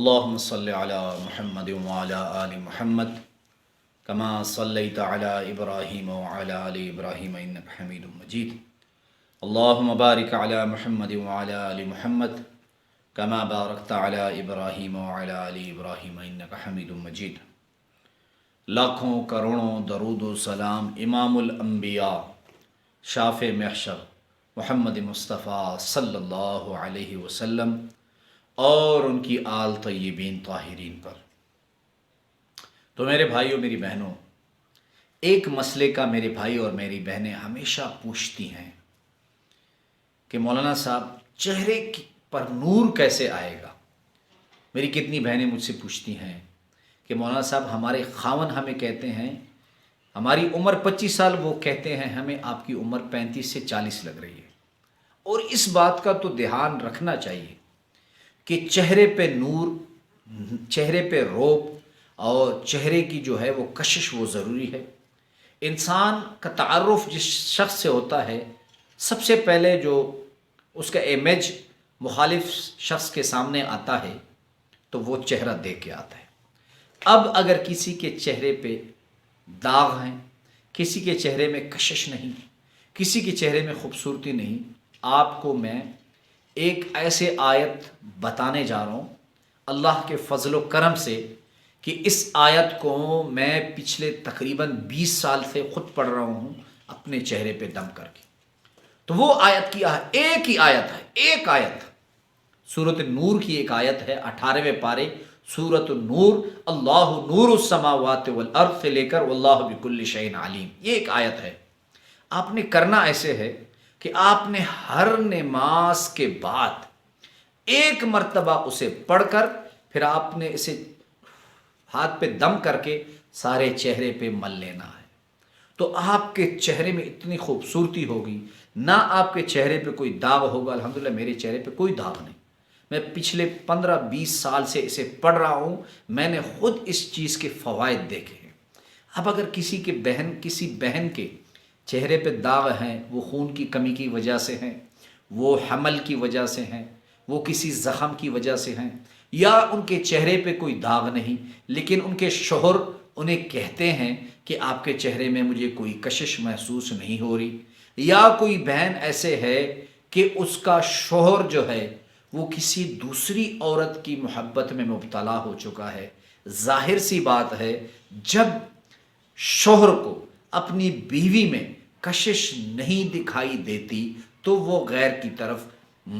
اللهم صل على محمد وعلى آل محمد كما صليت على إبراهيم وعلى آل إبراهيم إنك حميد مجيد. اللهم بارك على محمد وعلى آل محمد كما باركت على إبراهيم وعلى آل إبراهيم إنك حميد مجيد. لاکھوں کروڑوں درود و سلام امام الانبیاء شاف محشر محمد مصطفیٰ صلی اللہ علیہ وسلم اور ان کی آل طیبین طاہرین پر. تو میرے بھائیوں میری بہنوں، ایک مسئلے کا میرے بھائی اور میری بہنیں ہمیشہ پوچھتی ہیں کہ مولانا صاحب چہرے پر نور کیسے آئے گا. میری کتنی بہنیں مجھ سے پوچھتی ہیں کہ مولانا صاحب ہمارے خاون ہمیں کہتے ہیں ہماری عمر 25 سال، وہ کہتے ہیں ہمیں آپ کی عمر 35 سے 40 لگ رہی ہے. اور اس بات کا تو دھیان رکھنا چاہیے کہ چہرے پہ نور، چہرے پہ روب اور چہرے کی جو ہے وہ کشش وہ ضروری ہے. انسان کا تعارف جس شخص سے ہوتا ہے، سب سے پہلے جو اس کا امیج مخالف شخص کے سامنے آتا ہے تو وہ چہرہ دیکھ کے آتا ہے. اب اگر کسی کے چہرے پہ داغ ہیں، کسی کے چہرے میں کشش نہیں، کسی کے چہرے میں خوبصورتی نہیں، آپ کو میں ایک ایسے آیت بتانے جا رہا ہوں اللہ کے فضل و کرم سے کہ اس آیت کو میں پچھلے تقریباً 20 سال سے خود پڑھ رہا ہوں اپنے چہرے پہ دم کر کے. تو وہ آیت کی ایک ہی آیت ہے، ایک آیت سورۃ نور کی ایک آیت ہے، 18ویں پارے سورۃ النور، اللہ نور السماوات والارض سے لے کر واللہ بکل شیء علیم. یہ ایک آیت ہے. آپ نے کرنا ایسے ہے کہ آپ نے ہر نماز کے بعد ایک مرتبہ اسے پڑھ کر پھر آپ نے اسے ہاتھ پہ دم کر کے سارے چہرے پہ مل لینا ہے. تو آپ کے چہرے میں اتنی خوبصورتی ہوگی، نہ آپ کے چہرے پہ کوئی داغ ہوگا. الحمدللہ میرے چہرے پہ کوئی داغ نہیں. میں پچھلے 15-20 سال سے اسے پڑھ رہا ہوں، میں نے خود اس چیز کے فوائد دیکھے ہیں. اب اگر کسی بہن کے چہرے پہ داغ ہیں، وہ خون کی کمی کی وجہ سے ہیں، وہ حمل کی وجہ سے ہیں، وہ کسی زخم کی وجہ سے ہیں، یا ان کے چہرے پہ کوئی داغ نہیں لیکن ان کے شوہر انہیں کہتے ہیں کہ آپ کے چہرے میں مجھے کوئی کشش محسوس نہیں ہو رہی، یا کوئی بہن ایسے ہے کہ اس کا شوہر جو ہے وہ کسی دوسری عورت کی محبت میں مبتلا ہو چکا ہے. ظاہر سی بات ہے جب شوہر کو اپنی بیوی میں کشش نہیں دکھائی دیتی تو وہ غیر کی طرف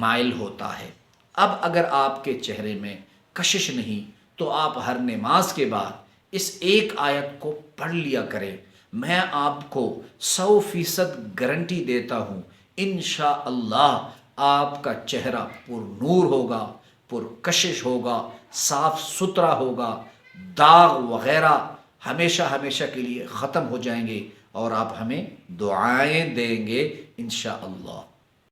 مائل ہوتا ہے. اب اگر آپ کے چہرے میں کشش نہیں تو آپ ہر نماز کے بعد اس ایک آیت کو پڑھ لیا کریں. میں آپ کو 100% گارنٹی دیتا ہوں انشاءاللہ آپ کا چہرہ پر نور ہوگا، پر کشش ہوگا، صاف ستھرا ہوگا، داغ وغیرہ ہمیشہ ہمیشہ کے لیے ختم ہو جائیں گے اور آپ ہمیں دعائیں دیں گے انشاءاللہ.